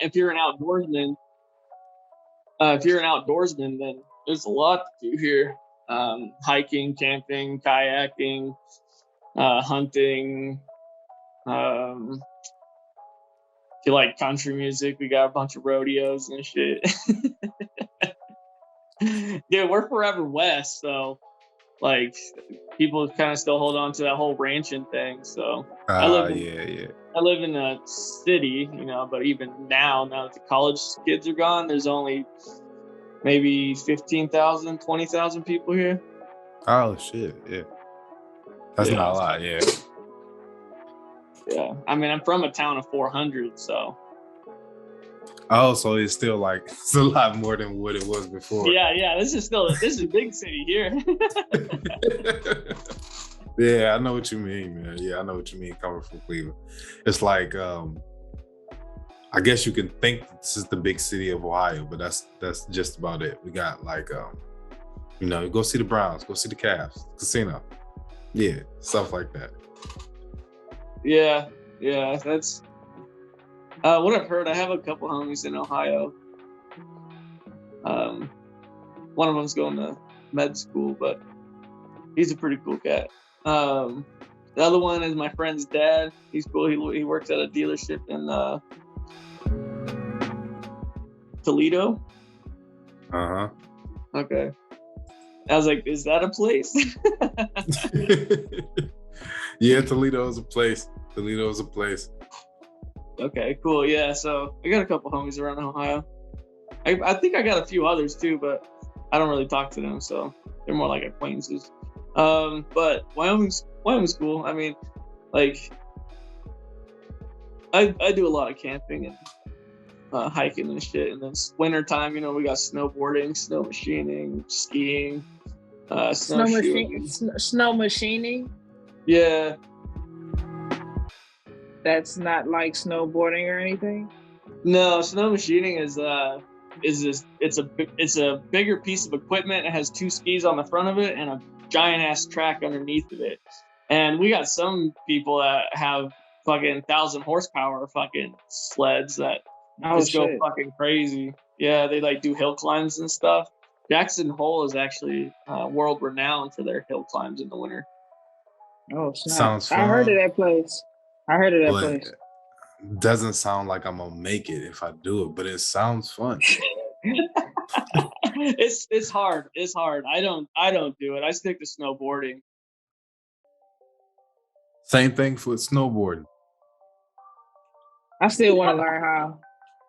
if you're an outdoorsman, then there's a lot to do here. Hiking, camping, kayaking, hunting. If you like country music, we got a bunch of rodeos and shit. Dude, we're forever west, so like people kind of still hold on to that whole ranching thing. So I live in a city, but even now that the college kids are gone, there's only maybe 15,000, 20,000 people here. Oh shit, yeah. That's not a lot, yeah. Yeah. I mean, I'm from a town of 400, so. Oh, so it's still like, it's a lot more than what it was before. Yeah. This is a big city here. Yeah, I know what you mean, man. Yeah, I know what you mean coming from Cleveland. It's like, I guess you can think this is the big city of Ohio, but that's just about it. We got like, go see the Browns, go see the Cavs, casino. Yeah, stuff like that. Yeah, that's what I've heard. I have a couple homies in Ohio. One of them's going to med school, but he's a pretty cool cat. The other one is my friend's dad. He's cool. He works at a dealership in Toledo. Uh-huh. Okay. I was like, is that a place? Yeah, Toledo is a place. Okay, cool. Yeah, so I got a couple homies around Ohio. I think I got a few others too, but I don't really talk to them, so they're more like acquaintances. But Wyoming's cool. I mean, like, I do a lot of camping and hiking and shit. And then wintertime, we got snowboarding, snow machining, skiing, snow machining. Yeah. That's not like snowboarding or anything. No, snow machining is it's a bigger piece of equipment. It has two skis on the front of it and a giant ass track underneath of it. And we got some people that have fucking 1,000 horsepower fucking sleds that just go fucking crazy. Yeah, they like do hill climbs and stuff. Jackson Hole is actually world renowned for their hill climbs in the winter. Oh, snap. Sounds fun. I heard of that place. Doesn't sound like I'm gonna make it if I do it, but it sounds fun. It's hard. It's hard. I don't do it. I stick to snowboarding. Same thing for snowboarding. I still want to learn how.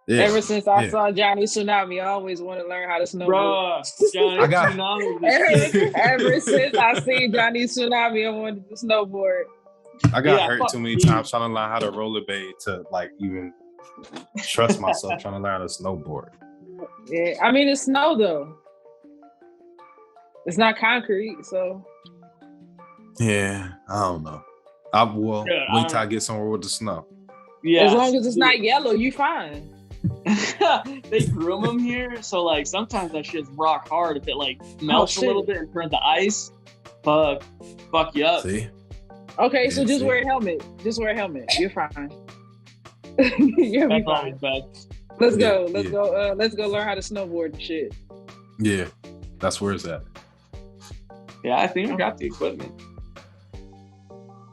Yeah. Ever since I saw Johnny Tsunami, I always want to learn how to snowboard. Bro, Tsunami. Ever since I seen Johnny Tsunami, I wanted to snowboard. I got hurt too many times trying to learn how to rollerblade to like even trust myself trying to learn how to snowboard. Yeah, I mean it's snow though. It's not concrete, so. Yeah, I don't know. Wait till I get somewhere with the snow. Yeah, as long as it's not yellow, you fine. They groom them here, so like sometimes that shit's rock hard. If it like melts a little bit and turns to ice, fuck you up. See. Okay, so just wear a helmet. You're fine. You'll be fine. Let's go. Let's go learn how to snowboard and shit. Yeah, that's where it's at. Yeah, I think I got the equipment.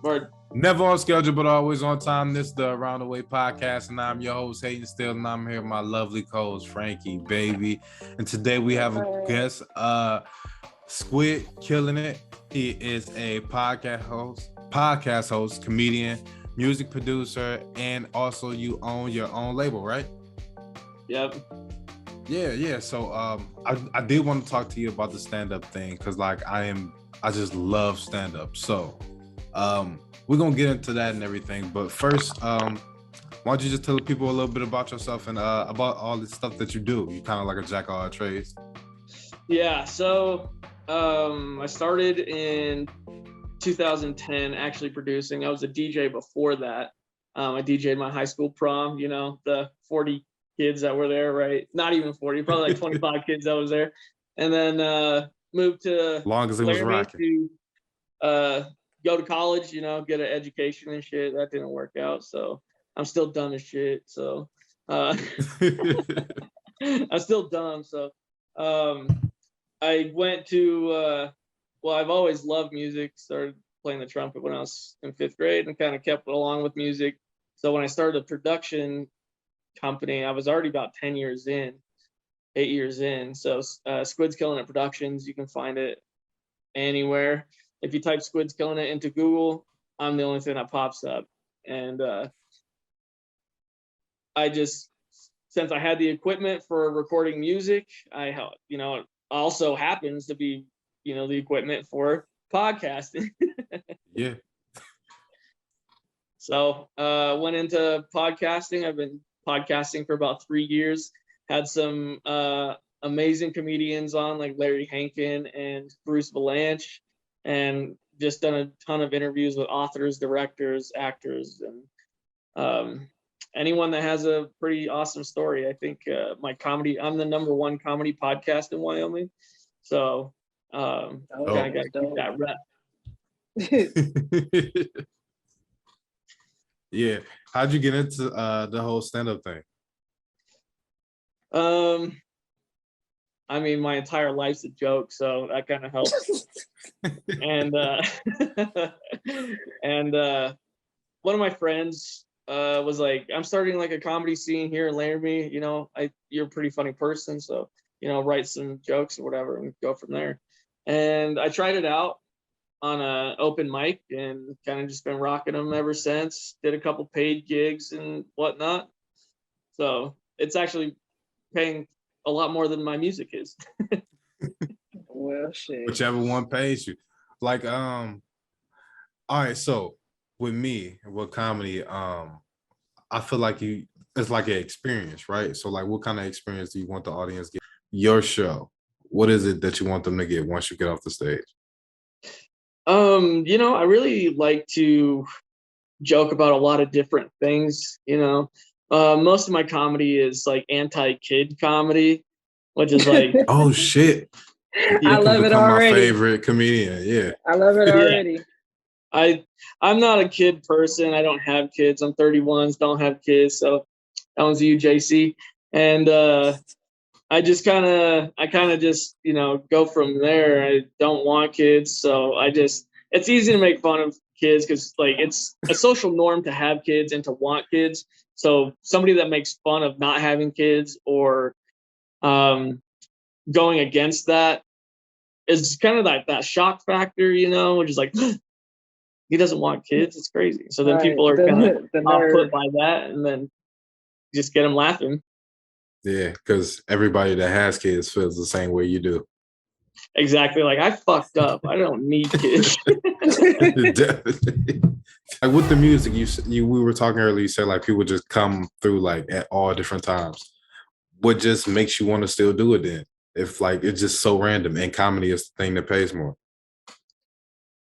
Word. Never on schedule, but always on time. This is the Around the Way podcast, and I'm your host, Hayden still, and I'm here with my lovely co-host, Frankii, baby. And today we have a guest, Squid, killing it. He is a podcast host, comedian, music producer, and also you own your own label, right? Yep. Yeah. So I did want to talk to you about the stand-up thing because like I just love stand-up. So we're gonna get into that and everything. But first, why don't you just tell people a little bit about yourself and about all the stuff that you do? You kind of like a jack of all trades. Yeah. So I started in 2010 actually producing. I was a DJ before that. I DJ'd my high school prom, the 40 kids that were there, right? Not even 40, probably like 25 kids that was there. And then moved to long as it was rocking. To go to college, get an education and shit. That didn't work out. So I'm still dumb as shit. So I'm still dumb. So I went to, I've always loved music. Started playing the trumpet when I was in 5th grade and kind of kept it along with music. So when I started a production company, I was already about 8 years in. So Squid's Killing It Productions, you can find it anywhere. If you type Squid's Killing It into Google, I'm the only thing that pops up. And I just, since I had the equipment for recording music, it also happens to be, the equipment for podcasting. Yeah. So went into podcasting. I've been podcasting for about 3 years. Had some amazing comedians on, like Larry Hankin and Bruce Valanche, and just done a ton of interviews with authors, directors, actors, and anyone that has a pretty awesome story. I think I'm the #1 comedy podcast in Wyoming. So kind of got to keep that rep. Yeah. How'd you get into the whole stand-up thing? I mean, my entire life's a joke, so that kind of helps. And one of my friends was like, I'm starting like a comedy scene here in Laramie. You're a pretty funny person, so write some jokes or whatever and go from there. And I tried it out on an open mic and kind of just been rocking them ever since. Did a couple paid gigs and whatnot. So it's actually paying a lot more than my music is. Well, shit. Whichever one pays you. Like, all right, so with me, with comedy, I feel like it's like an experience, right? So like, what kind of experience do you want the audience to get? Your show, what is it that you want them to get once you get off the stage? I really like to joke about a lot of different things. Most of my comedy is like anti-kid comedy, which is like, oh shit, I love it already. My favorite comedian, yeah. I love it already. I'm not a kid person. I don't have kids. I'm 31, don't have kids. So that one's you, JC. And I kind of just, go from there. I don't want kids. So it's easy to make fun of kids because like it's a social norm to have kids and to want kids. So somebody that makes fun of not having kids or going against that is kind of like that shock factor, which is like, he doesn't want kids. It's crazy. So then people are kind of off-put by that, and then just get them laughing. Yeah, because everybody that has kids feels the same way you do. Exactly. Like, I fucked up. I don't need kids. Definitely. Like with the music, we were talking earlier. You said like people just come through like at all different times. What just makes you want to still do it then? If like it's just so random, and comedy is the thing that pays more.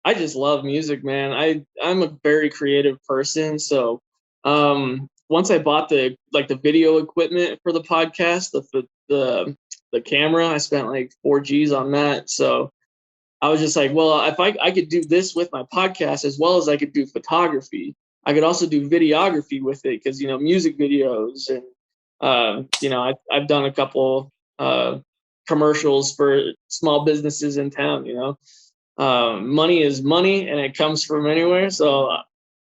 I just love music, man. I'm a very creative person. So once I bought the video equipment for the podcast, the camera, I spent like $4,000 on that. So I was just like, well, if I could do this with my podcast as well as I could do photography, I could also do videography with it because, music videos and, I've done a couple commercials for small businesses in town, money is money and it comes from anywhere. So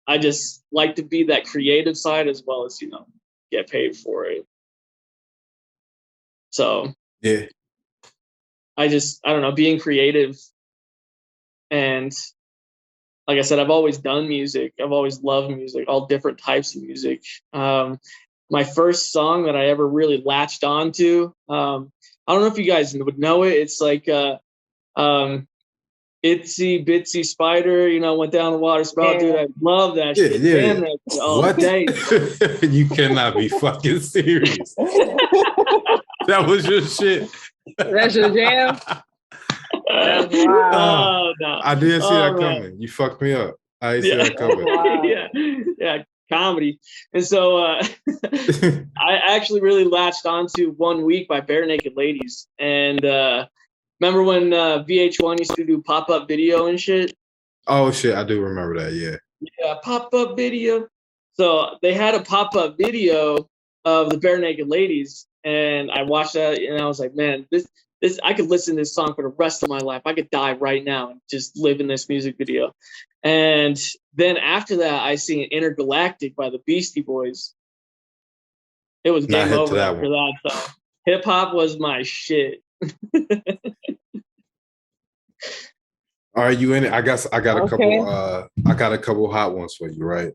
I just like to be that creative side as well as, get paid for it. So yeah, I don't know, being creative. And like I said, I've always done music. I've always loved music, all different types of music. My first song that I ever really latched onto, I don't know if you guys would know it. It's like Itsy Bitsy Spider, went down the water spout. Dude, I love that shit. Yeah. Damn that all day. You cannot be fucking serious. That was your shit. That's your jam? Wow. No. I didn't see that coming. You fucked me up. I didn't see that coming. Wow. Yeah, comedy. And so I actually really latched onto 1 Week by Bare Naked Ladies. And remember when VH1 used to do pop-up video and shit? Oh shit, I do remember that, yeah. Yeah, pop-up video. So they had a pop-up video of the Bare Naked Ladies, and I watched that, and I was like, man, this I could listen to this song for the rest of my life. I could die right now and just live in this music video. And then after that, I seen Intergalactic by the Beastie Boys. It was game over after that. So hip hop was my shit. Are you in it? I guess I got a couple. I got a couple hot ones for you, right?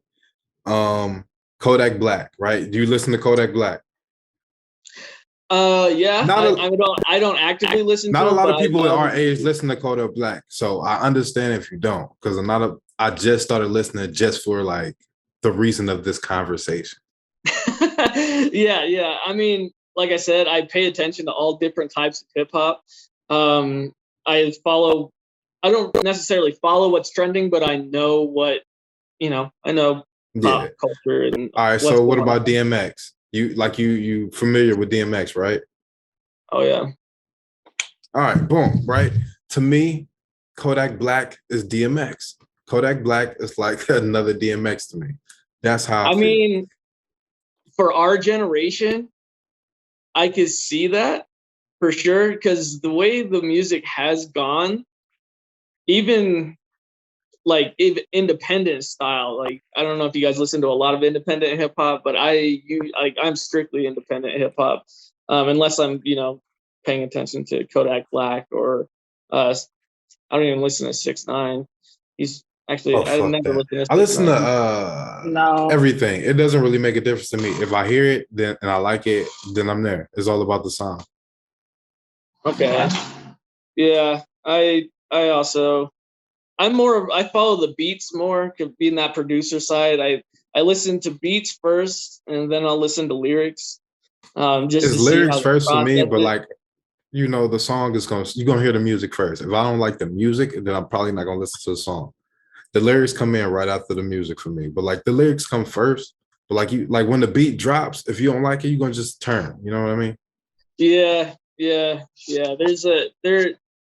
Kodak Black, right? Do you listen to Kodak Black? Yeah. I don't actively listen. Not to a lot of people at our age listen to Kodak Black, so I understand if you don't, because I just started listening just for like the reason of this conversation. Yeah. I mean, like I said, I pay attention to all different types of hip hop. I don't necessarily follow what's trending, but I know what, I know pop culture. And all right, so what about DMX? You familiar with DMX, right? Oh yeah. All right, boom, right? To me, Kodak Black is DMX. Kodak Black is like another DMX to me. That's how I mean, for our generation, I could see that for sure, because the way the music has gone, even like independent style, like I don't know if you guys listen to a lot of independent hip hop, but I'm strictly independent hip hop, unless I'm paying attention to Kodak Black or I don't even listen to 6ix9ine. He's actually I never listened to. I listen to everything. It doesn't really make a difference to me. If I hear it and I like it, then I'm there. It's all about the song. Okay. Yeah, I follow the beats more, being that producer side. I listen to beats first, and then I'll listen to lyrics. Just it's lyrics first for me, but like, the song is you're gonna hear the music first. If I don't like the music, then I'm probably not gonna listen to the song. The lyrics come in right after the music for me, but like the lyrics come first. But like when the beat drops, if you don't like it, you're gonna just turn. You know what I mean? Yeah.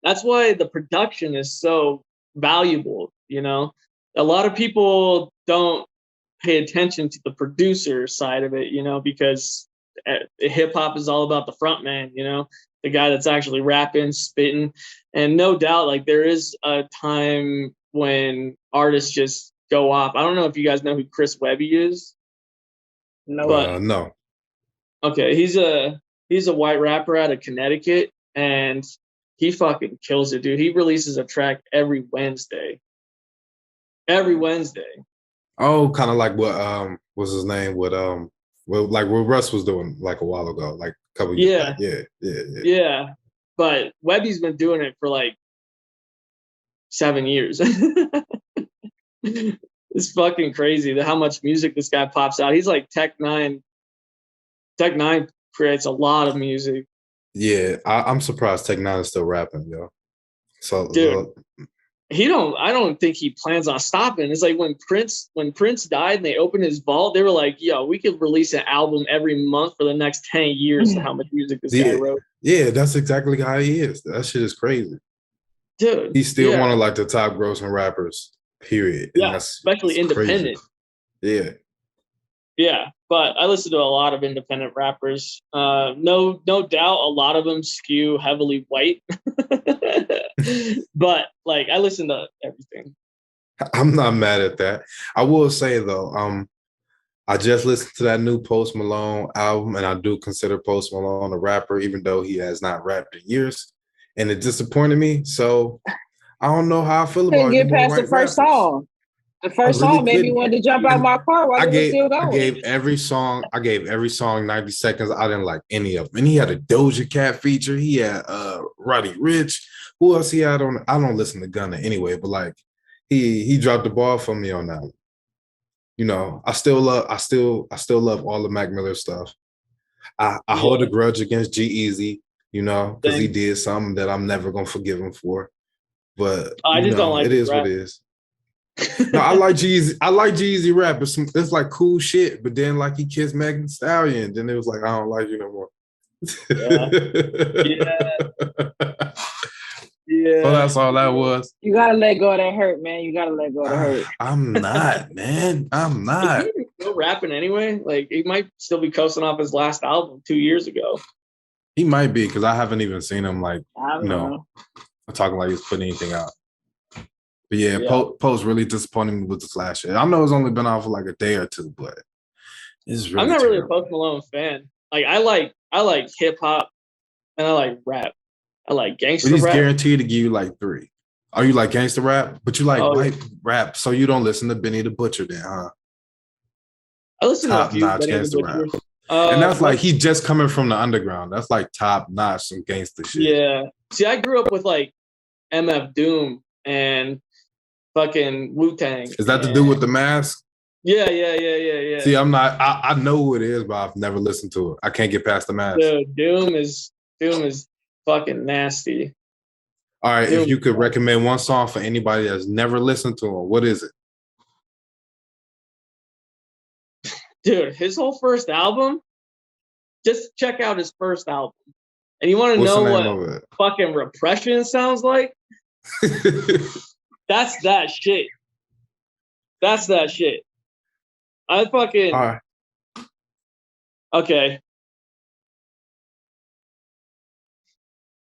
That's why the production is so valuable. A lot of people don't pay attention to the producer side of it, because hip hop is all about the front man, the guy that's actually rapping, spitting. And no doubt, like, there is a time when artists just go off. I don't know if you guys know who Chris Webby is. No. Okay, he's a white rapper out of Connecticut, and he fucking kills it, dude. He releases a track every Wednesday. Oh, kind of like what what's his name? What Russ was doing like a while ago, like a couple years back. Yeah. But Webby's been doing it for like 7 years. It's fucking crazy how much music this guy pops out. He's like Tech Nine. Tech Nine creates a lot of music. Yeah, I'm surprised Tech Nine is still rapping, yo. So, dude, I don't think he plans on stopping. It's like when Prince died and they opened his vault, they were like, yo, we could release an album every month for the next 10 years to how much music this guy wrote. Yeah, that's exactly how he is. That shit is crazy. Dude. He's still one of like the top grossing rappers, period. Yeah, especially independent. Crazy. Yeah, but I listen to a lot of independent rappers. No doubt a lot of them skew heavily white. But like, I listen to everything. I'm not mad at that. I will say though, I just listened to that new Post Malone album, and I do consider Post Malone a rapper, even though he has not rapped in years, and it disappointed me. So I don't know how I feel about it. Get past the first song. The first song made me want to jump out my car while it was still going. I gave every song 90 seconds. I didn't like any of them. And he had a Doja Cat feature. He had Roddy Ricch. Who else he had on? I don't listen to Gunna anyway, but like he dropped the ball for me on that one. I still love all the Mac Miller stuff. I hold a grudge against G-Eazy, because he did something that I'm never gonna forgive him for. But I just don't like it. Is what it is. No, I like Jeezy. I like Jeezy rap. It's like cool shit. But then like he kissed Megan Thee Stallion, then it was like, I don't like you no more. Yeah. So that's all that was. You gotta let go of that hurt, man. You gotta let go of the hurt. I'm not, man. I'm not. still rapping anyway? Like, he might still be coasting off his last album 2 years ago. He might be, because I haven't even seen him, like, I don't know. talking like he's putting anything out. But yeah. Post really disappointed me with this last shit. I know it's only been out for like a day or two, but it's really I'm not terrible. really a Post Malone fan. Like, I like hip hop and I like rap. I like gangster rap. He's rap. guaranteed to give you like 3. Are you like gangster rap? But you like white rap, so you don't listen to Benny the Butcher then, huh? I listen to a few top-notch Benny the gangster rap. Butchers. And that's like he just coming from the underground. That's like top-notch some gangster shit. Yeah. See, I grew up with like MF Doom and fucking Wu-Tang. Is that the dude with the mask? Yeah. See, I know who it is, but I've never listened to it. I can't get past the mask. Dude, Doom is fucking nasty. All right, if you could recommend one song for anybody that's never listened to him, what is it? Dude, his whole first album, just check out his first album. And you want to know what fucking repression sounds like? That's that shit. That's that shit. I fucking... All right. Okay.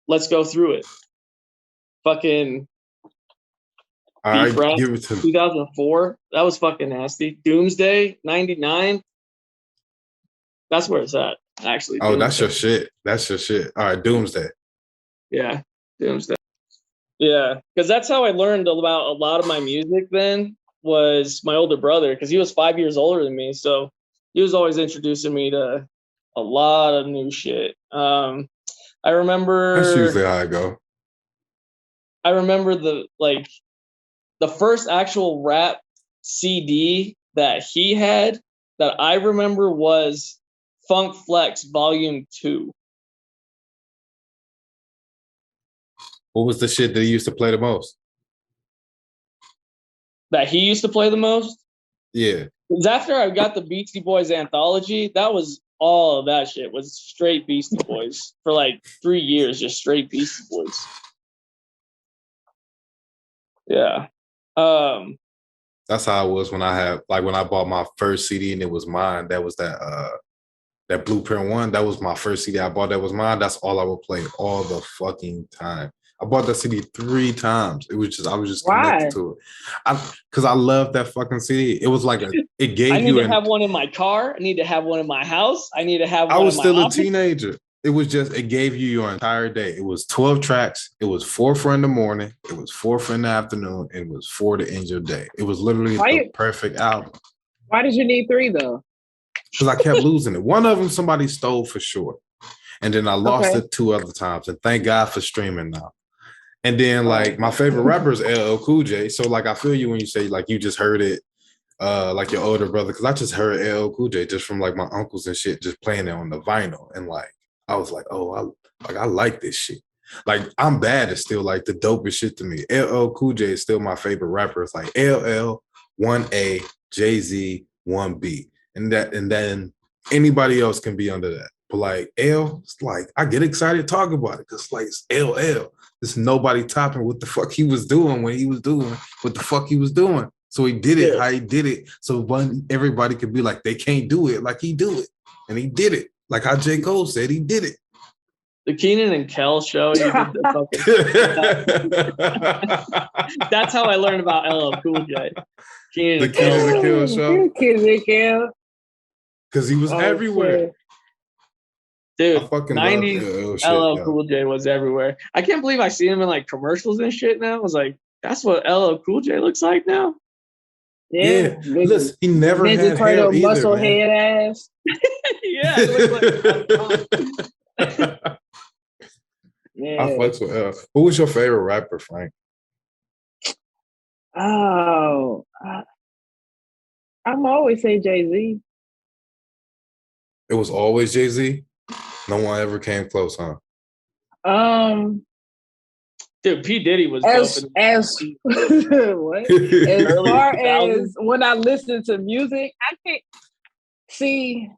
Let's go through it. Fucking... All right, give it to me. 2004. That was fucking nasty. Doomsday, 99. That's where it's at, actually. Oh, that's your shit. That's your shit. All right, Doomsday. Yeah, Doomsday. Yeah, because that's how I learned about a lot of my music then, was my older brother, because he was 5 years older than me. So he was always introducing me to a lot of new shit. I remember... That's usually how I go. I remember the first actual rap CD that he had that I remember was Funk Flex Volume 2. What was the shit that he used to play the most? That he used to play the most? Yeah. Because after I got the Beastie Boys anthology, that was all of that shit was straight Beastie Boys for like 3 years, just straight Beastie Boys. Yeah. That's how it was when I bought my first CD and it was mine. That was that Blueprint one. That was my first CD I bought. That was mine. That's all I would play all the fucking time. I bought that CD 3 times. I was just connected to it. Because I love that fucking CD. It was like it gave you. I need to have one in my car. I need to have one in my house. I need to have one. I was in still my a office. teenager. It gave you your entire day. It was 12 tracks. It was 4 for in the morning. It was 4 for in the afternoon. And it was 4 to end your day. It was literally the perfect album. Why did you need 3 though? Because I kept losing it. One of them somebody stole for sure. And then I lost it 2 other times. And thank God for streaming now. And then like my favorite rapper is LL Cool J. So like I feel you when you say like you just heard it like your older brother, because I just heard LL Cool J just from like my uncles and shit just playing it on the vinyl. And like I was like, oh, I like this shit. Like I'm Bad is still like the dopest shit to me. LL Cool J is still my favorite rapper. It's like LL, 1A, Jay-Z, 1B. And then anybody else can be under that. But like L, it's like I get excited talking about it because like it's LL. There's nobody topping what the fuck he was doing when he was doing what the fuck he was doing. So he did it how he did it. So everybody could be like, they can't do it like he do it. And he did it. Like how J. Cole said he did it. The Keenan and Kel show. You did the fucking... That's how I learned about LL Cool J. Keenan and Kel show. Keenan and Kel. Because he was everywhere. Dude, 90s LL Cool J was everywhere. I can't believe I see him in like commercials and shit now. I was like, that's what LL Cool J looks like now. Yeah. Listen, he never had hair either, muscle man. head ass. Yeah, it looks like I fucks with L. Who was your favorite rapper, Frank? Oh, I'm always say Jay-Z. It was always Jay-Z? No one ever came close, huh? Dude, P. Diddy was as what? As far as when I listen to music, I can't see.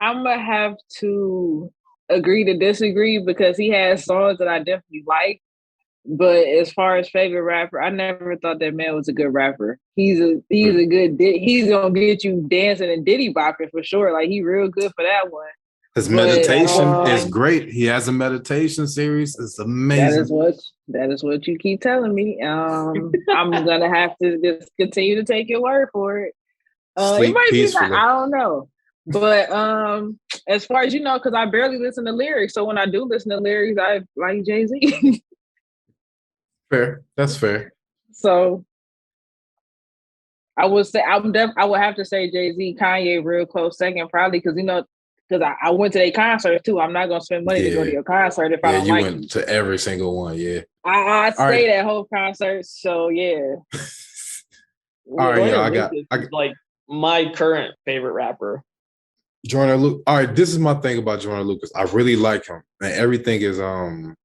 I'm gonna have to agree to disagree because he has songs that I definitely like, But as far as favorite rapper, I never thought that man was a good rapper. He's a good. He's gonna get you dancing and diddy bopping for sure. Like he real good for that one. His meditation is great. He has a meditation series. It's amazing. That is what you keep telling me. I'm gonna have to just continue to take your word for it. It might peacefully. I don't know. But as far as you know, because I barely listen to lyrics, so when I do listen to lyrics, I like Jay-Z. Fair. That's fair. So I would say I would have to say Jay-Z, Kanye, real close second, probably because I went to their concert too. I'm not gonna spend money to go to your concert if I don't like you. Went to every single one, yeah. I stayed at whole concert, so yeah. All right, y'all. I got like my current favorite rapper. Joyner Lucas. All right, this is my thing about Joyner Lucas. I really like him, and everything is I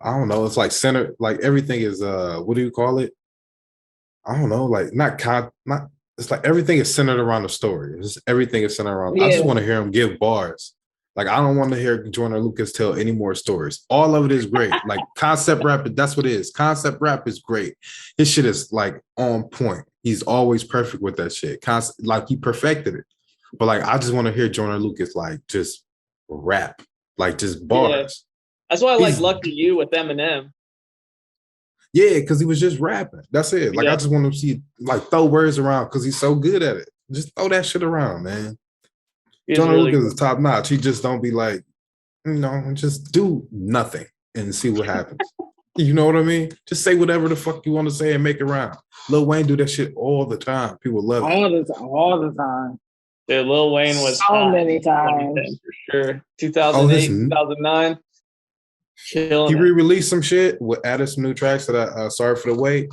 don't know. It's like centered. Like everything is what do you call it? I don't know. Like not. It's like everything is centered around the story. Everything is centered around. Yeah. I just want to hear him give bars. Like I don't want to hear Joyner Lucas tell any more stories. All of it is great. Like concept rap, that's what it is. Concept rap is great. His shit is like on point. He's always perfect with that shit. Like he perfected it. But like I just want to hear Joyner Lucas like just rap, like just bars. Yeah. That's why I like Lucky You with Eminem. Yeah, because he was just rapping. That's it. Like I just want to see like throw words around because he's so good at it. Just throw that shit around, man. Joyner Lucas is top notch. He just don't be like, just do nothing and see what happens. You know what I mean? Just say whatever the fuck you want to say and make it rhyme. Lil Wayne do that shit all the time. People love it. All the time. Dude, Lil Wayne was so many times. For sure. 2008, 2009. He re-released some shit with added some new tracks that I Sorry for the Wait.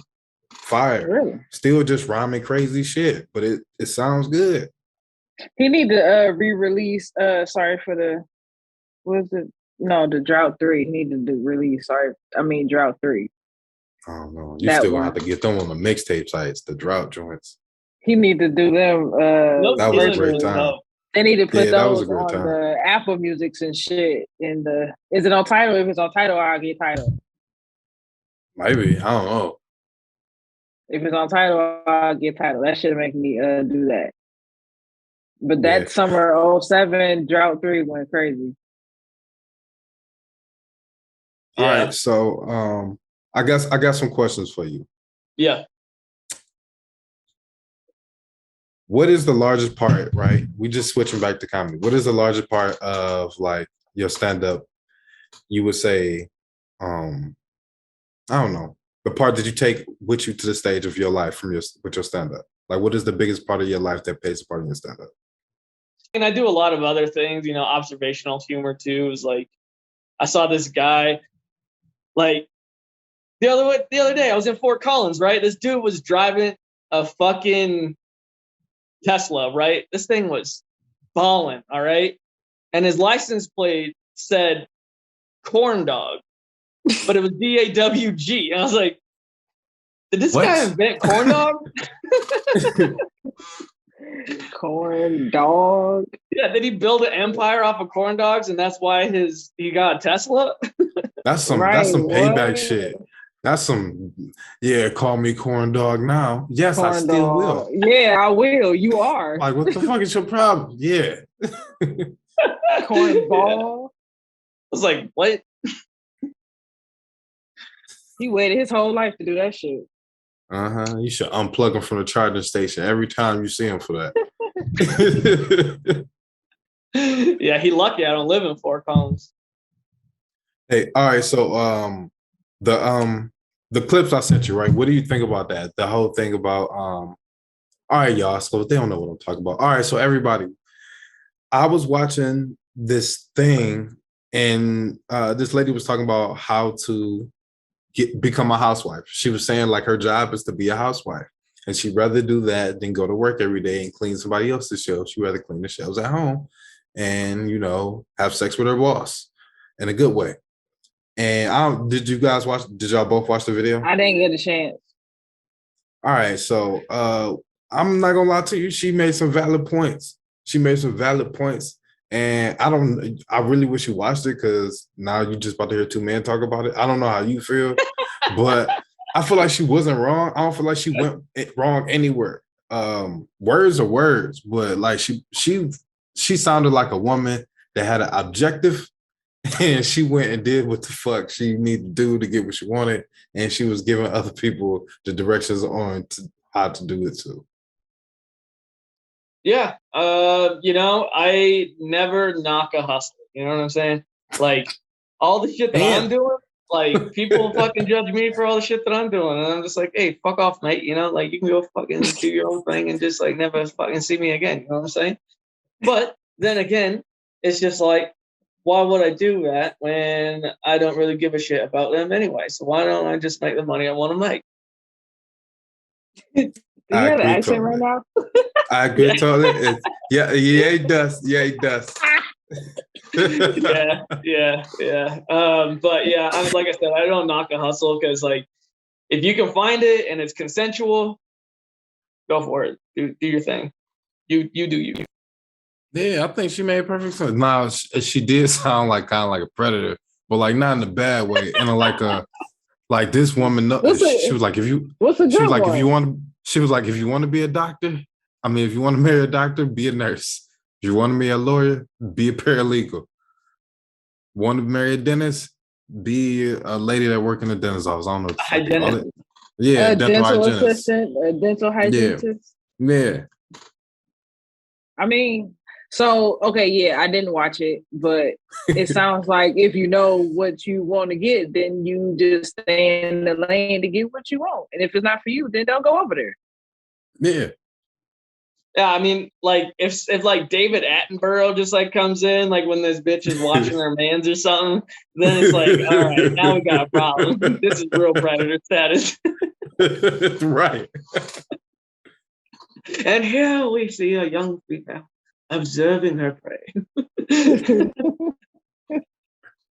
Fire. Really? Still just rhyming crazy shit, but it sounds good. He need to re-release Sorry for the the Drought 3. He need to release Drought 3. I don't know. You still gonna have to get them on the mixtape sites, the Drought joints. He need to do them. That was a great time. They need to put those on the Apple Musics and shit. Is it on Tidal? If it's on Tidal, I'll get Tidal. Maybe. I don't know. If it's on Tidal, I'll get Tidal. That should make me do that. But that summer 2007 Drought 3 went crazy. All right, so I got some questions for you. Yeah. What is the largest part, right? We just switching back to comedy. What is the largest part of like your stand-up? You would say, I don't know, the part that you take with you to the stage of your life with your stand-up. Like, what is the biggest part of your life that plays a part in your stand-up? And I do a lot of other things, observational humor too. Is like, I saw this guy, like the other day, I was in Fort Collins, right? This dude was driving a fucking Tesla, right? This thing was balling, all right? And his license plate said corn dog, but it was DAWG. And I was like, did this guy invent corn dog? Corn dog? Yeah, did he build an empire off of corn dogs and that's why he got a Tesla? That's some payback shit. That's some, call me corn dog now. Yes, corn I still dog. Will. Yeah, I will. You are. Like, what the fuck is your problem? Yeah. Corn ball. I was like, what? He waited his whole life to do that shit. Uh-huh. You should unplug him from the charging station every time you see him for that. Yeah, he lucky I don't live in Fort Collins. Hey, all right, so the clips I sent you, right? What do you think about that? The whole thing about all right, y'all. So they don't know what I'm talking about. All right, so everybody, I was watching this thing, and this lady was talking about how to become a housewife. She was saying like her job is to be a housewife, and she'd rather do that than go to work every day and clean somebody else's shelves. She'd rather clean the shelves at home and have sex with her boss in a good way. And did y'all both watch the video? I didn't get a chance. All right, so I'm not gonna lie to you, she made some valid points. And I really wish you watched it because now you're just about to hear two men talk about it. I don't know how you feel, but I feel like she wasn't wrong. I don't feel like she went wrong anywhere. Words are words, but like she sounded like a woman that had an objective, and she went and did what the fuck she needed to do to get what she wanted, and she was giving other people the directions on how to do it too. Yeah, I never knock a hustle. You know what I'm saying? Like all the shit that I'm doing, like people fucking judge me for all the shit that I'm doing, and I'm just like, hey, fuck off, mate. You know, like you can go fucking do your own thing and just like never fucking see me again. You know what I'm saying? But then again, it's just like, why would I do that when I don't really give a shit about them anyway? So why don't I just make the money I want to make? Do you have an accent right now? I agree totally. Yeah, he does. Yeah, he does. yeah. But yeah, like I said, I don't knock a hustle because like if you can find it and it's consensual, go for it. Do your thing. You do you. Yeah, I think she made perfect sense. Now she did sound like kind of like a predator, but like not in a bad way. And like this woman, she was like, if you want to be a doctor, I mean, if you want to marry a doctor, be a nurse. If you want to be a lawyer, be a paralegal. Want to marry a dentist, be a lady that works in the dentist's office. I don't know. Hygienist. Yeah, a dental assistant, a dental hygienist. Yeah. I mean, so, okay, yeah, I didn't watch it, but it sounds like if you know what you want to get, then you just stay in the lane to get what you want. And if it's not for you, then don't go over there. Yeah. Yeah, I mean, like if like David Attenborough just like comes in, like when this bitch is watching her mans or something, then it's like, all right, now we got a problem. This is real predator status. Right. And here we see a young female observing her prey.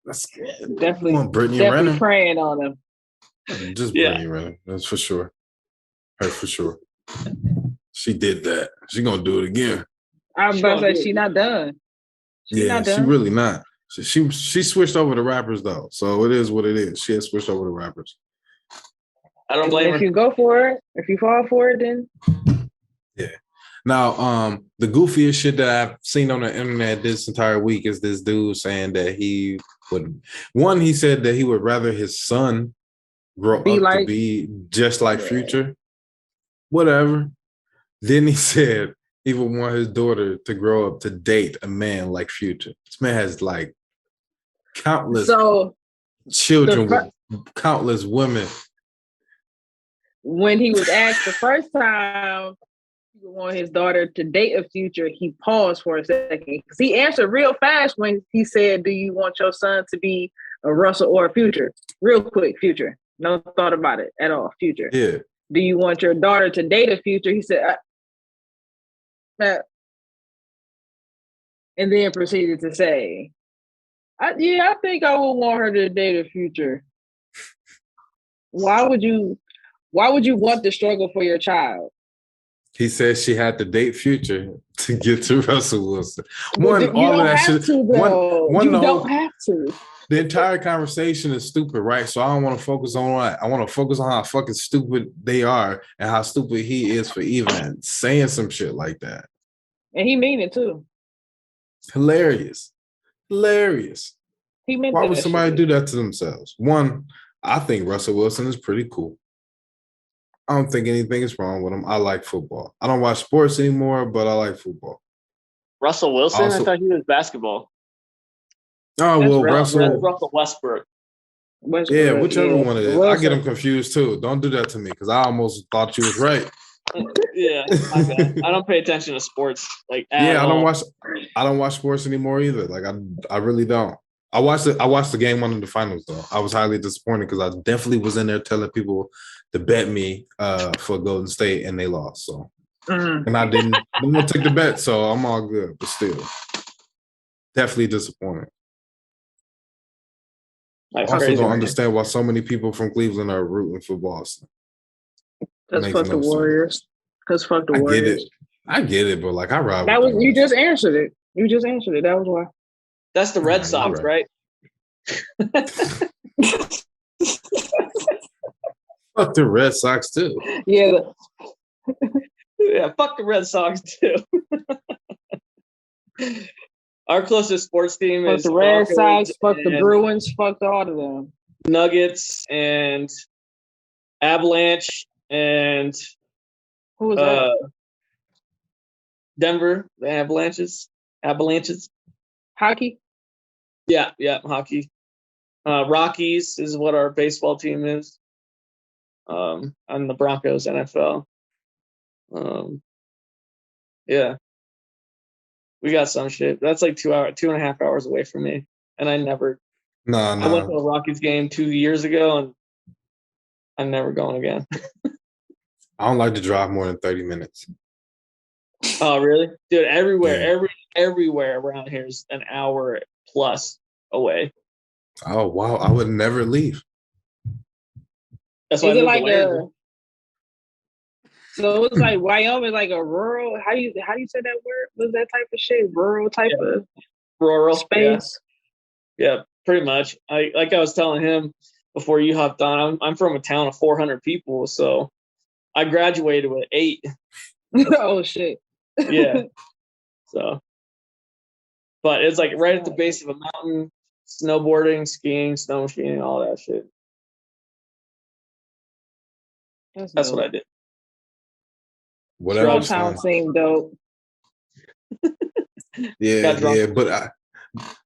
That's good. Definitely preying on him. Just Brittany Renner, that's for sure. Her for sure. She did that. She gonna do it again. I was about to say she's not done. She really not. She switched over to rappers though, so it is what it is. She has switched over to rappers. I don't blame her. If you go for it, if you fall for it, then yeah. Now, the goofiest shit that I've seen on the internet this entire week is this dude saying that he said that he would rather his son grow up to be just like Future. Whatever. Then he said he would want his daughter to grow up to date a man like Future. This man has like countless children with countless women. When he was asked the first time he would want his daughter to date a Future, he paused for a second because he answered real fast when he said, "Do you want your son to be a Russell or a Future?" Real quick, Future. No thought about it at all. Future. Yeah. Do you want your daughter to date a Future? He said, and then proceeded to say, I think I would want her to date a Future. Why would you want the struggle for your child? He said she had to date Future to get to Russell Wilson. You don't have to. The entire conversation is stupid, right? So I don't want to focus on that. I want to focus on how fucking stupid they are and how stupid he is for even saying some shit like that. And he mean it too. Hilarious. He meant Why would somebody do that to themselves? One, I think Russell Wilson is pretty cool. I don't think anything is wrong with him. I like football. I don't watch sports anymore, but I like football. Russell Wilson? I thought he was basketball. Oh, that's well, Russell Westbrook. Yeah, whichever one it is. I get them confused too. Don't do that to me because I almost thought you was right. Yeah, I don't pay attention to sports like at I all. don't watch sports anymore either. Like I really don't. I watched the game 1 of the finals though. I was highly disappointed because I definitely was in there telling people to bet me for Golden State and they lost. So and I didn't take the bet, so I'm all good. But still, definitely disappointed. I also don't understand why so many people from Cleveland are rooting for Boston. Because fuck the Warriors. Because fuck the Warriors. I get it, but like I ride. You just answered it. You just answered it. That was why. That's the Red Sox, right? Fuck the Red Sox too. Yeah. Yeah, fuck the Red Sox too. Our closest sports team is the Red Sox, fuck the Bruins, fuck all of them. Nuggets and Avalanche and who was that? Denver, the Avalanches. Hockey? Yeah, hockey. Rockies is what our baseball team is. And the Broncos NFL. Yeah. We got some shit. That's like 2.5 hours away from me. And I never I went to a Rockies game 2 years ago and I'm never going again. I don't like to drive more than 30 minutes. Oh, really? Dude, everywhere around here is an hour plus away. Oh, wow. I would never leave. That's why so it's like Wyoming, like a rural. How you say that word? Was that type of shit? Rural type of rural space. Yeah, pretty much. I was telling him before you hopped on. I'm from a town of 400 people, so I graduated with 8. Oh shit. Yeah. So, but it's like right at the base of a mountain. Snowboarding, skiing, snow skiing, all that shit. That's what I did. Whatever. Small town seemed dope. Yeah,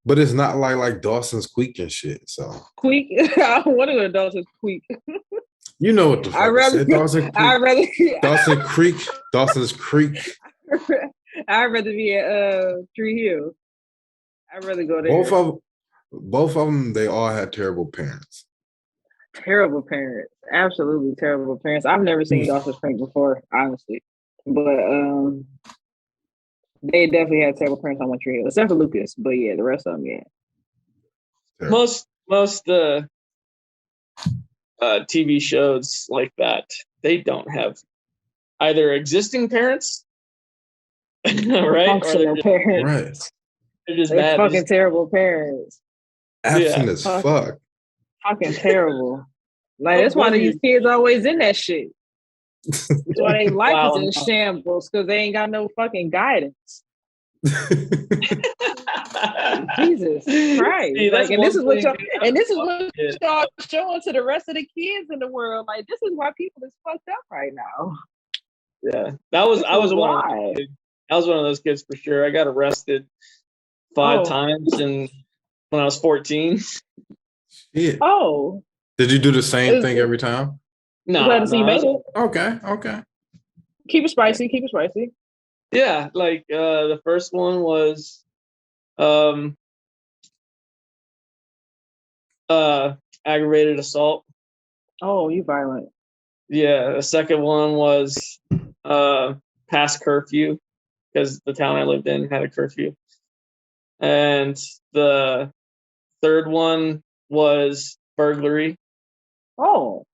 but it's not like Dawson's Creek and shit. So Creek, I want to go to Dawson's Creek. You know what the fuck I said? Dawson's Creek. I'd rather be at Tree Hill. I'd rather go there. Both of them, they all had terrible parents. Terrible parents, absolutely terrible parents. I've never seen Dawson's Creek before, honestly, but they definitely had terrible parents on Tree Hill, except for Lucas. But yeah, the rest of them, yeah. Terrible. Most TV shows like that, they don't have either existing parents, right? Functional parents. Right. They're just They're bad. fucking terrible parents. Absent as fuck. Fucking terrible. Like that's why these kids always in that shit. That's why they life is in shambles, because they ain't got no fucking guidance. Jesus Christ! See, like, and this is what y'all showing to the rest of the kids in the world. Like, this is why people is fucked up right now. Yeah, I was one of those kids for sure. I got arrested 5 times when I was 14. Shit. Oh. Did you do the same thing every time? No. Glad to see you made it. Okay. Keep it spicy. Yeah, like the first one was aggravated assault. Oh, you violent. Yeah, the second one was past curfew, because the town I lived in had a curfew. And the third one was burglary. Oh.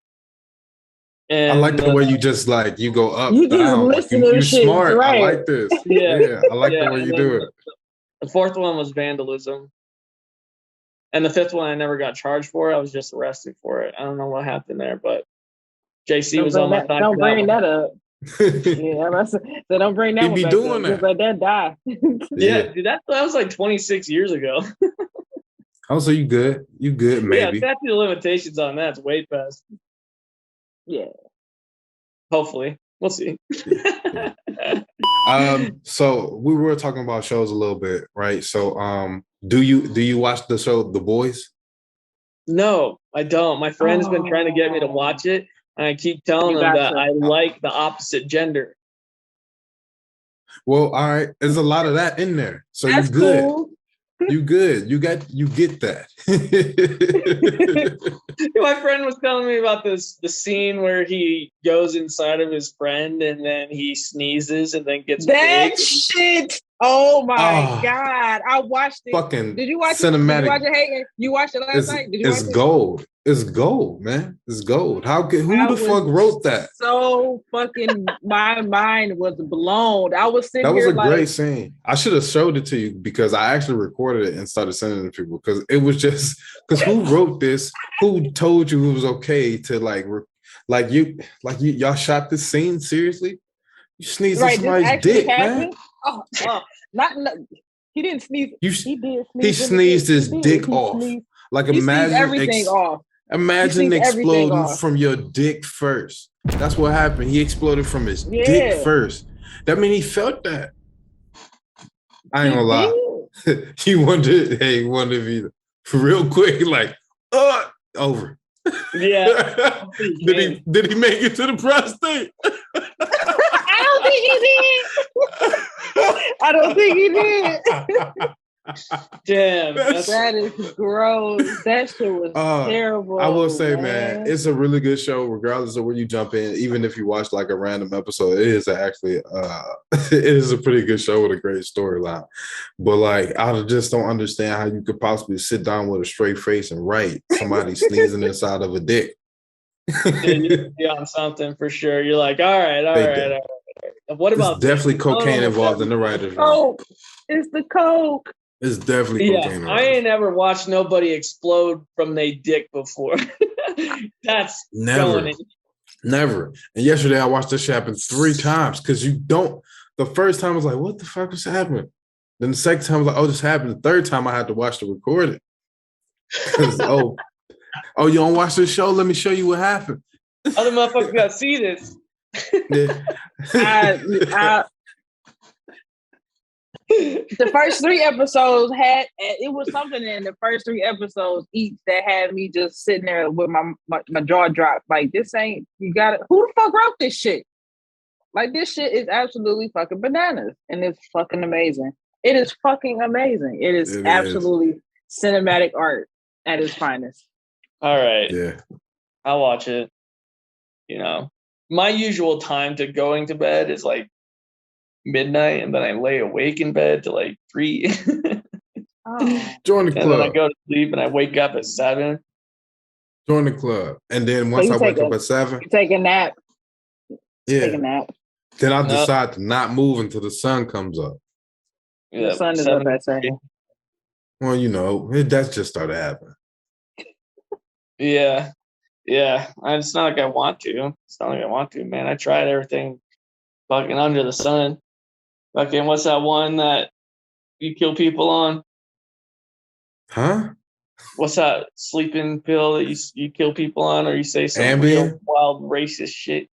And I like the way you just you go up, you down. Just listen to shit, smart. Right. I like this. Yeah, I like the way you do it. The fourth one was vandalism. And the fifth one I never got charged for. I was just arrested for it. I don't know what happened there, but JC was on my side. Don't bring that up. Yeah, so don't bring that. He be doing that. Just let that die. Yeah, dude, that was like 26 years ago. Oh, so you good? You good? Maybe. Yeah, statute of limitations on that's way past. Yeah. Hopefully, we'll see. So we were talking about shows a little bit, right? So, do you watch the show The Boys? No, I don't. My friend's been trying to get me to watch it, and I keep telling them that I like the opposite gender. Well, all right. There's a lot of that in there, so you're good. Cool. You good. You get that. My friend was telling me about the scene where he goes inside of his friend and then he sneezes and then gets that shit Oh my God. I watched it. Fucking did you watch cinematic. it? Did you watch it, Hayden? You watched it last night? Did you watch it? It's gold. It's gold, man. It's gold. Who the fuck wrote that? So fucking my mind was blown. I was sitting That was here a great scene. I should have showed it to you because I actually recorded it and started sending it to people because it was just because who wrote this? Who told you it was okay to y'all shot this scene seriously? You sneezed in somebody's dick, man. Not he didn't sneeze. He did sneeze. He sneezed his dick off. Like imagine everything off. Imagine exploding from your dick first. That's what happened. He exploded from his dick first. That means he felt that. I ain't gonna lie. He wanted to be real quick, like, over. Yeah. Did he make it to the prostate? I don't think he did. Damn, that is gross. That shit was terrible. I will say, man, it's a really good show, regardless of where you jump in. Even if you watch like a random episode, it is actually it is a pretty good show with a great storyline. But like, I just don't understand how you could possibly sit down with a straight face and write somebody sneezing inside of a dick. You'd be on something for sure. You're like, all right. What about definitely cocaine involved in the writer's room? Coke. It's the coke. It's definitely cocaine. I ain't ever watched nobody explode from their dick before. That's never. And yesterday I watched this shit happen 3 times because you don't. The first time I was like, "What the fuck was happening?" Then the second time I was like, "Oh, this happened." The third time I had to watch the recording. Because you don't watch this show? Let me show you what happened. Other motherfuckers got to see this. The first 3 episodes it was something in the first 3 episodes each that had me just sitting there with my jaw dropped. Like, this ain't, who the fuck wrote this shit? Like, this shit is absolutely fucking bananas, and it's fucking amazing. It is fucking amazing. It is absolutely cinematic art at its finest. All right. Yeah. I'll watch it. You know, my usual time to going to bed is like midnight, and then I lay awake in bed till like 3. Join the club. And then I go to sleep and I wake up at 7. Join the club. And then once I wake up at 7, take a nap. Yeah. Take a nap. Then I decide to not move until the sun comes up. Yeah, the sun is up at 7. Well, you know, that's just started happening. Yeah. It's not like I want to. Man. I tried everything fucking under the sun. Fucking, what's that one that you kill people on? Huh? What's that sleeping pill that you kill people on, or you say some real wild racist shit?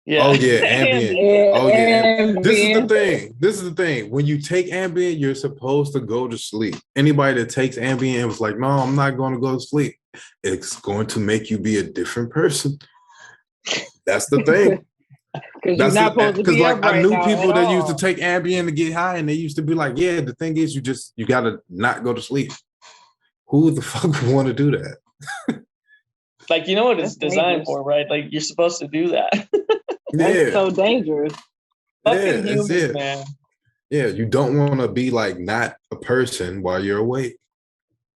Yeah. Oh yeah, Ambien. Oh yeah. This is the thing. When you take Ambien, you're supposed to go to sleep. Anybody that takes Ambien was like, "No, I'm not going to go to sleep. It's going to make you be a different person." That's the thing. Because you're not supposed to be like I knew people that used to take Ambien to get high, and they used to be like, "Yeah, the thing is, you gotta not go to sleep." Who the fuck would want to do that? Like, you know what it's designed for, right? Like, you're supposed to do that. That's so dangerous. Fucking humans, man. Yeah, you don't want to be like not a person while you're awake.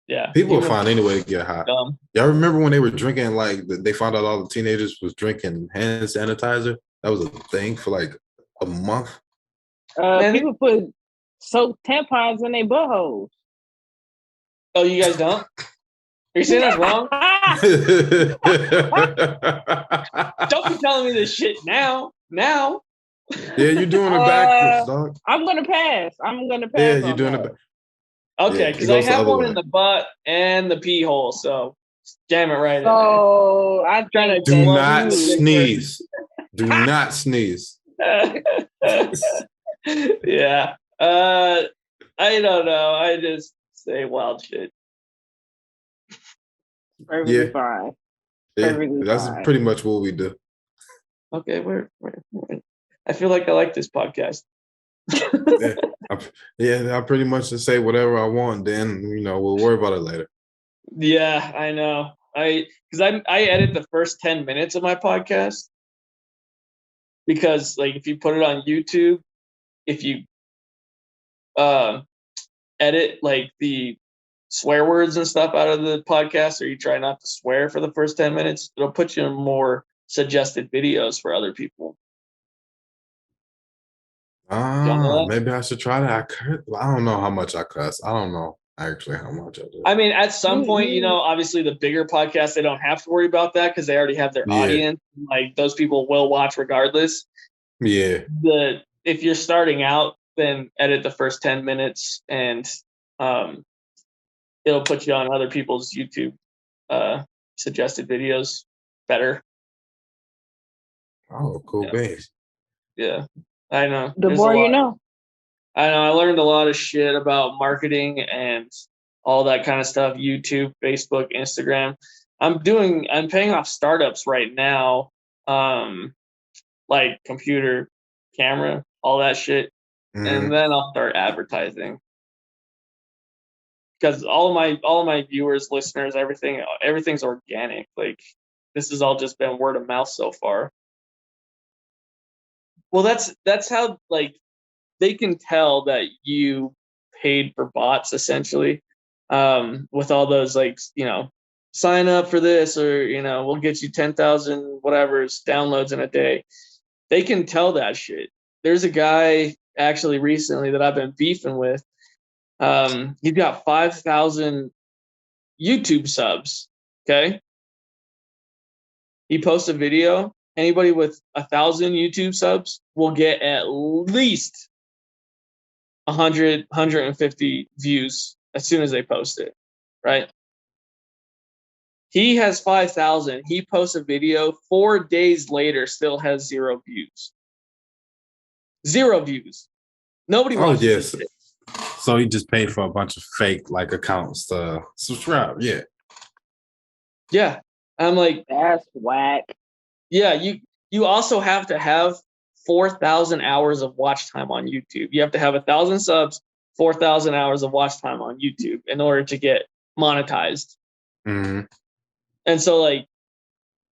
Yeah. People will find any way to get high. Dumb. Y'all remember when they were drinking, like, they found out all the teenagers was drinking hand sanitizer? That was a thing for like a month. People put soaked tampons in their buttholes. Oh, you guys don't? Are you saying that's wrong? Don't be telling me this shit now. Yeah, you're doing it backwards, dog. I'm gonna pass. Yeah, you're doing it. Okay, because I have one in the butt and the pee hole, so jam it right in there. So I'm trying to do not sneeze. Do not sneeze. Yeah. I don't know. I just say wild shit. Perfectly fine. That's pretty much what we do. Okay, we're I feel like I like this podcast. I pretty much just say whatever I want. Then we'll worry about it later. Yeah, I know. I edit the first 10 minutes of my podcast because, like, if you put it on YouTube, if you edit like the swear words and stuff out of the podcast, or you try not to swear for the first 10 minutes, it'll put you in more suggested videos for other people. Maybe I should try that. I don't know how much I cuss. I don't know actually how much I do. I mean, at some point, obviously the bigger podcasts, they don't have to worry about that because they already have their audience. Like those people will watch regardless. Yeah. If you're starting out, then edit the first 10 minutes and it'll put you on other people's YouTube suggested videos better. Oh, cool base. Yeah, I know. The more you know. I know. I learned a lot of shit about marketing and all that kind of stuff. YouTube, Facebook, Instagram. I'm paying off startups right now, like computer, camera, all that shit, and then I'll start advertising. Because all of my viewers, listeners, everything's organic. Like this has all just been word of mouth so far. Well, that's how like they can tell that you paid for bots essentially, with all those like sign up for this or we'll get you 10,000 whatever's downloads in a day. They can tell that shit. There's a guy actually recently that I've been beefing with. He's got 5,000 YouTube subs. Okay. He posts a video. Anybody with 1,000 YouTube subs will get at least 100, 150 views as soon as they post it. Right. He has 5,000. He posts a video 4 days later, still has 0 views. 0 views. Nobody watches this shit. So he just paid for a bunch of fake like accounts to subscribe. Yeah. Yeah. I'm like, that's whack. Yeah, you also have to have 4,000 hours of watch time on YouTube. You have to have 1,000 subs, 4,000 hours of watch time on YouTube in order to get monetized. Mm-hmm. And so like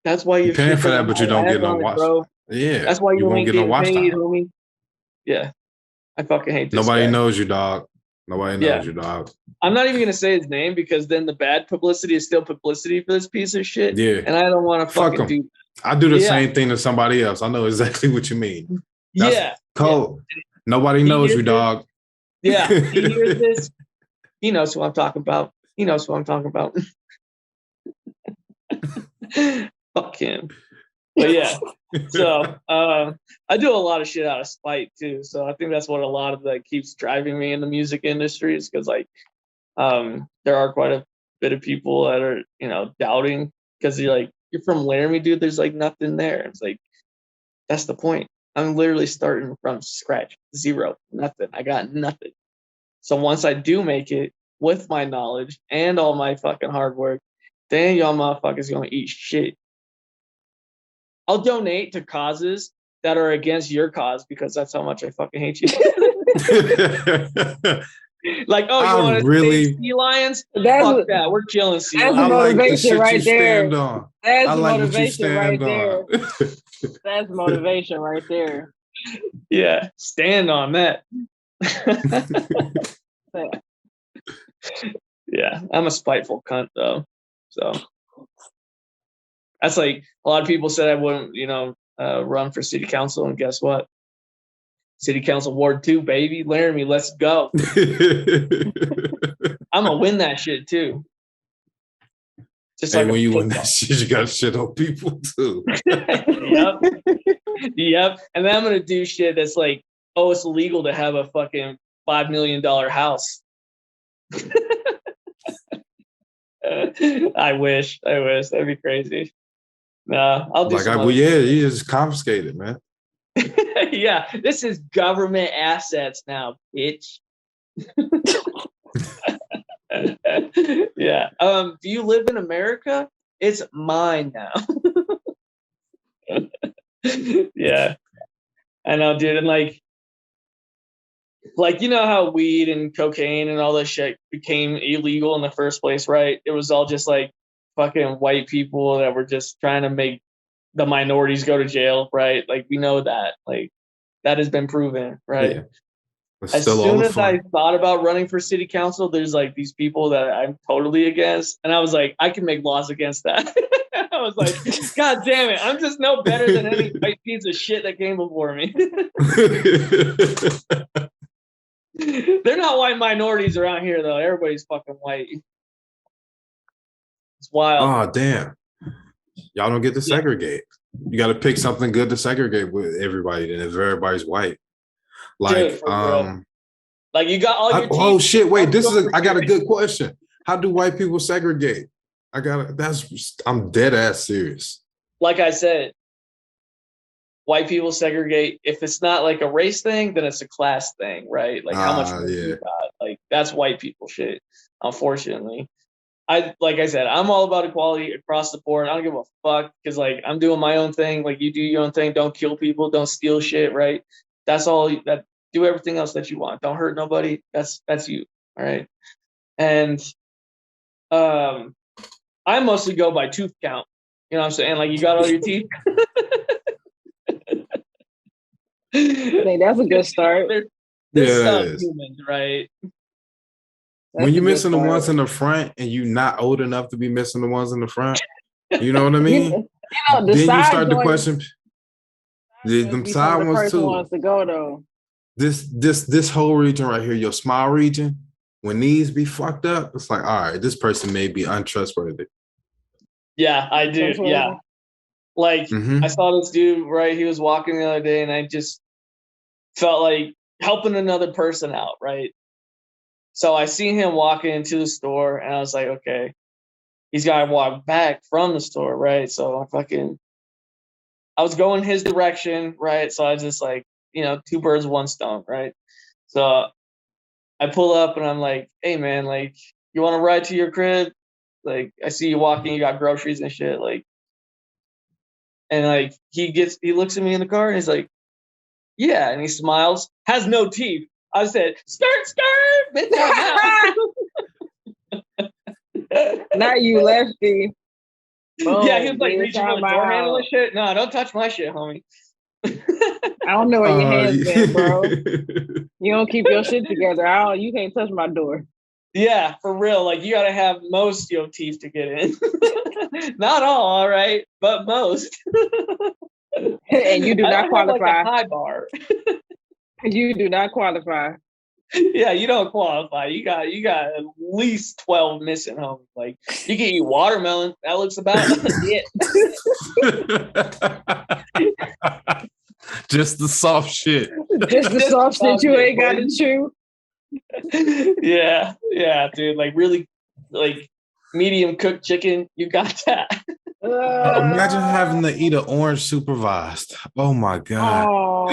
that's why you're paying for that, but you don't get no watch. Bro. Yeah. That's why you won't get no watch paid, time. Homie. Yeah. I fucking hate this Nobody guy. knows you, dog. Nobody knows you, dog. I'm not even gonna say his name because then the bad publicity is still publicity for this piece of shit. Yeah. And I don't want to fucking do that. I do the same thing to somebody else. I know exactly what you mean. That's cold. Yeah. Nobody knows you, dog. Yeah. He hears this. He knows who I'm talking about. He knows who I'm talking about. Fuck him. But yeah. So I do a lot of shit out of spite too. So I think that's what a lot of that keeps driving me in the music industry is because like there are quite a bit of people that are, doubting because you're from Laramie, dude. There's like nothing there. It's like that's the point. I'm literally starting from scratch, 0, nothing. I got nothing. So once I do make it with my knowledge and all my fucking hard work, then y'all motherfuckers gonna eat shit. I'll donate to causes that are against your cause because that's how much I fucking hate you. Like, oh, you want to save sea lions? Fuck that. We're killing sea lions. That's motivation right there. That's like motivation right there. That's motivation right there. Yeah, stand on that. Yeah, I'm a spiteful cunt though. So that's like a lot of people said I wouldn't, run for city council, and guess what? City Council Ward 2, baby. Laramie, let's go. I'm gonna win that shit too. Just like when you win that shit, you got shit on people too. Yep. And then I'm gonna do shit that's like, oh, it's illegal to have a fucking $5 million house. I wish. That'd be crazy. Nah, I'll do you just confiscated, man. Yeah, this is government assets now, bitch. Yeah. Do you live in America? It's mine now. Yeah. I know, dude. And like you know how weed and cocaine and all this shit became illegal in the first place, right? It was all just like fucking white people that were just trying to make the minorities go to jail, right? Like we know that. Like that has been proven, right? As soon as I thought about running for city council, there's like these people that I'm totally against. And I was like, I can make laws against that. I was like, God damn it. I'm just no better than any white piece of shit that came before me. They're not white minorities around here, though. Everybody's fucking white. It's wild. Oh, damn. Y'all don't get to segregate. You got to pick something good to segregate with everybody, then if everybody's white. Like, like you got all your teeth. Oh shit! Wait, I got a good question. How do white people segregate? I'm dead ass serious. Like I said, white people segregate. If it's not like a race thing, then it's a class thing, right? Like how much money you got. Like that's white people shit. Unfortunately, like I said, I'm all about equality across the board. I don't give a fuck because like I'm doing my own thing. Like you do your own thing. Don't kill people. Don't steal shit. Right? That's all. Do everything else that you want. Don't hurt nobody. That's you. All right. And I mostly go by tooth count. You know what I'm saying? Like you got all your teeth. I think that's a good start. They're subhumans, right? When you're missing the ones in the front and you're not old enough to be missing the ones in the front, you know what I mean? Then you start to question. Them side ones too. Wants to go though. This whole region right here, your smile region, when these be fucked up, it's like, all right, this person may be untrustworthy. Yeah, I do. Yeah. Like I saw this dude, right? He was walking the other day and I just felt like helping another person out, right? So I seen him walking into the store and I was like, okay, he's got to walk back from the store, right? So I was going his direction, right? So I just like, two birds, one stone, right? So I pull up and I'm like, hey man, like, you want to ride to your crib? Like, I see you walking, you got groceries and shit, like, and like he looks at me in the car and he's like, yeah, and he smiles, has no teeth. I said, skirt, bitch, not you, lefty. Boom, yeah, he was like reaching for the door handle and shit. No, don't touch my shit, homie. I don't know where your hands been, bro. You don't keep your shit together. You can't touch my door. Yeah, for real. Like you gotta have most your teeth to get in. Not all right, but most. And you do not qualify. Like a high bar. You do not qualify. Yeah, you don't qualify. You got at least 12 missing, homie. Like you can eat watermelon. That looks about it. Just the soft shit. Just the soft shit you ain't got to chew. Yeah, dude. Like really, like medium cooked chicken. You got that. Imagine having to eat an orange supervised. Oh my god. Oh.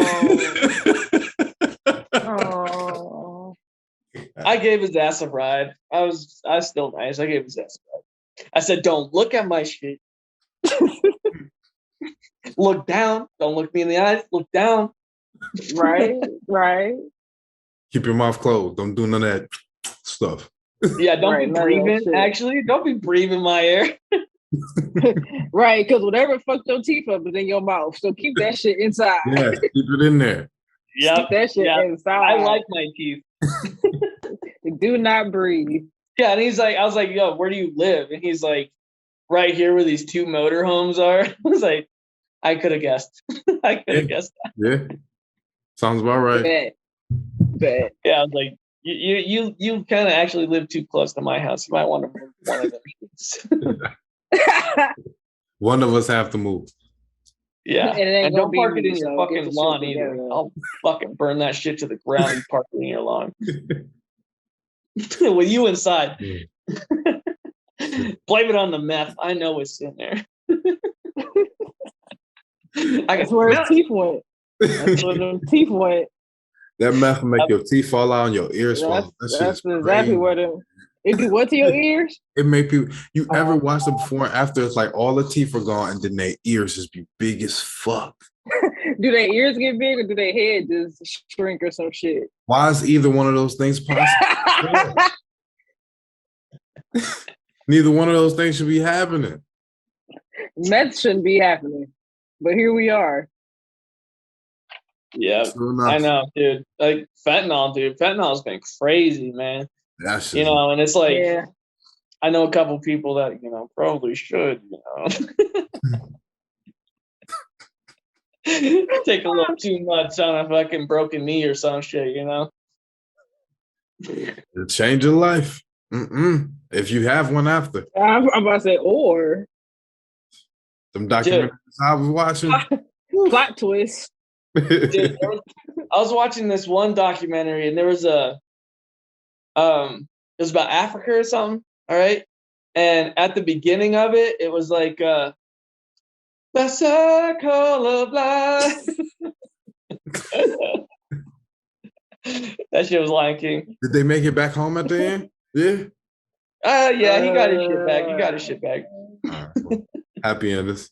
I gave his ass a ride. I was still nice. I gave his ass a ride. I said, don't look at my shit. Look down. Don't look me in the eyes. Look down. Right. Keep your mouth closed. Don't do none of that stuff. Yeah, don't be breathing. Actually, don't be breathing my air. Right, because whatever fucked your teeth up is in your mouth. So keep that shit inside. Yeah, keep it in there. Yep. Keep that shit inside. I like my teeth. Do not breathe. Yeah, and I was like, yo, where do you live? And he's like, right here where these two motorhomes are. I was like, I could have guessed. I could have guessed that. Yeah. Sounds about right. Bet. Yeah, I was like, you kind of actually live too close to my house. You might want to move one of them. One of us have to move. Yeah, and don't park it in your fucking lawn either. I'll fucking burn that shit to the ground and park it in your lawn. With you inside. Blame it on the meth. I know what's in there. That's where his teeth went. That's where them teeth went. That meth will make your teeth fall out and your ears fall. That's exactly where them. It do what to your ears? It make people. You ever watch it before and after? It's like all the teeth are gone, and then their ears just be big as fuck. Do their ears get big, or do their head just shrink or some shit? Why is either one of those things possible? Neither one of those things should be happening. Meth shouldn't be happening, but here we are. Yeah, I know, dude. Like fentanyl, dude. Fentanyl's been crazy, man. That's you know, and it's like, yeah. I know a couple people that, you know, probably should, you know, take a little too much on a fucking broken knee or some shit, you know. It'll change your life. If you have one after. I'm about to say, or some documentaries I was watching. Plot twist. Dude, I was watching this one documentary, and there was it was about Africa or something. All right, and at the beginning of it, it was like the circle of life. That shit was Lion King. Did they make it back home at the end? Yeah. Yeah, he got his shit back. He got his shit back. Right, well, happy endings.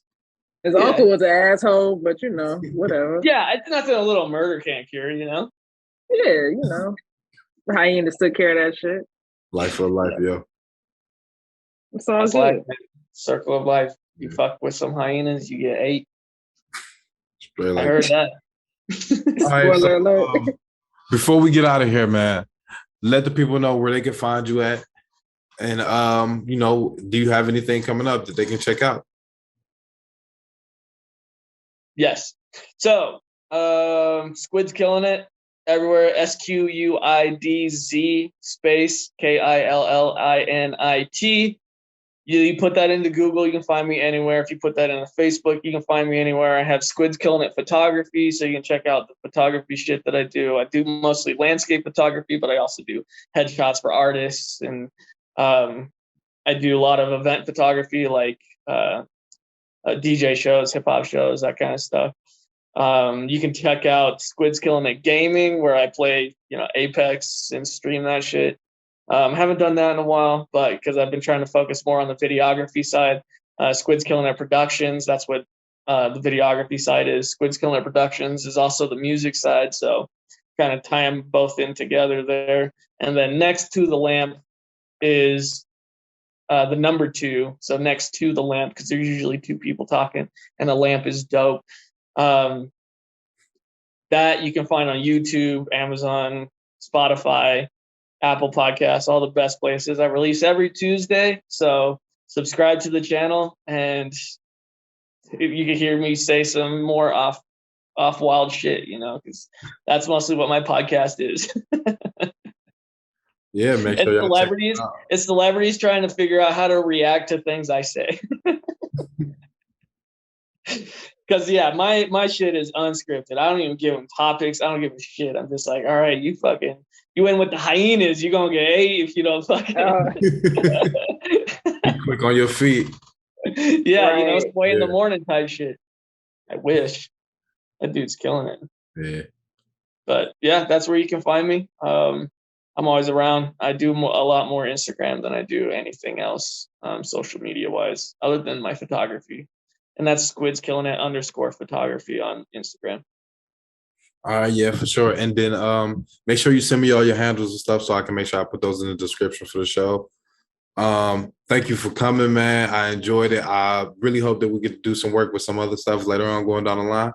His uncle was an asshole, but you know, whatever. Yeah, it's nothing a little murder can't cure, you know? Yeah, you know. Hyenas took care of that shit. Life for life, yo. It's all good. Circle of life. You fuck with some hyenas, you get 8. I heard that. Spoiler alert. Before we get out of here, man, let the people know where they can find you at. And, you know, do you have anything coming up that they can check out? Yes. So, Squid's killing it everywhere. SQUIDZ space KILLINIT. You put that into Google, you can find me anywhere. If you put that into Facebook, you can find me anywhere. I have Squid's Killing It Photography, so you can check out the photography shit that I do. I do mostly landscape photography, but I also do headshots for artists, and I do a lot of event photography, like DJ shows, hip hop shows, that kind of stuff. You can check out Squid's Killing It Gaming, where I play, you know, Apex and stream that shit. Haven't done that in a while, but because I've been trying to focus more on the videography side. Squid's Killing It Productions, that's what the videography side is. Squid's Killing It Productions is also the music side, so kind of tie them both in together there. And then Next to the Lamp is the number 2, so Next to the Lamp, because there's usually 2 people talking, and a lamp is dope. That you can find on YouTube, Amazon, Spotify, Apple Podcasts, all the best places. I release every Tuesday, so subscribe to the channel, and you can hear me say some more off wild shit, you know, because that's mostly what my podcast is. Yeah, make sure it's celebrities trying to figure out how to react to things I say. Because my shit is unscripted. I don't even give them topics. I don't give a shit. I'm just like, all right, you in with the hyenas, you're gonna get 8 if you don't fucking be quick on your feet. Yeah, right. You know, it's way in the morning type shit. I wish. That dude's killing it. Yeah. But yeah, that's where you can find me. I'm always around. I do a lot more Instagram than I do anything else, social media wise, other than my photography. And that's Squid's Killing It _photography on Instagram. All right, yeah, for sure. And then make sure you send me all your handles and stuff so I can make sure I put those in the description for the show. Thank you for coming, man. I enjoyed it. I really hope that we get to do some work with some other stuff later on going down the line.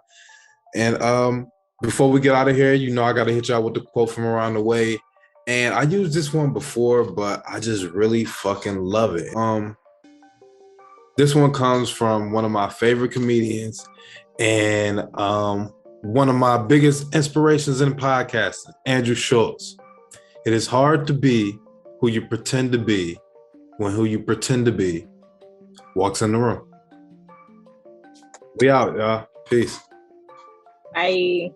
And before we get out of here, you know, I got to hit y'all with the quote from around the way. And I used this one before, but I just really fucking love it. This one comes from one of my favorite comedians and one of my biggest inspirations in podcasting, Andrew Schultz. It is hard to be who you pretend to be when who you pretend to be walks in the room. We out, y'all. Peace. Bye.